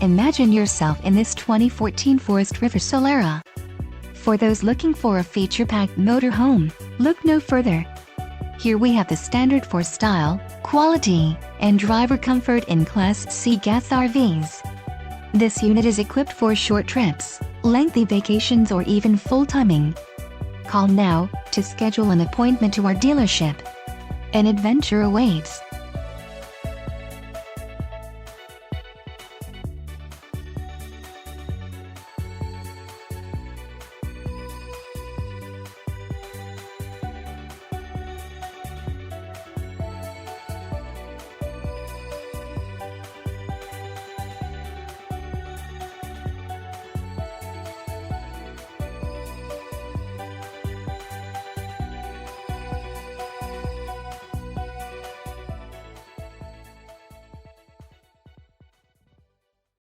Imagine yourself in this 2014 Forest River Solera. For those looking for a feature-packed motorhome, look no further. Here we have the standard for style, quality, and driver comfort in Class C gas RVs. This unit is equipped for short trips, lengthy vacations, or even full timing. Call now to schedule an appointment to our dealership. An adventure awaits.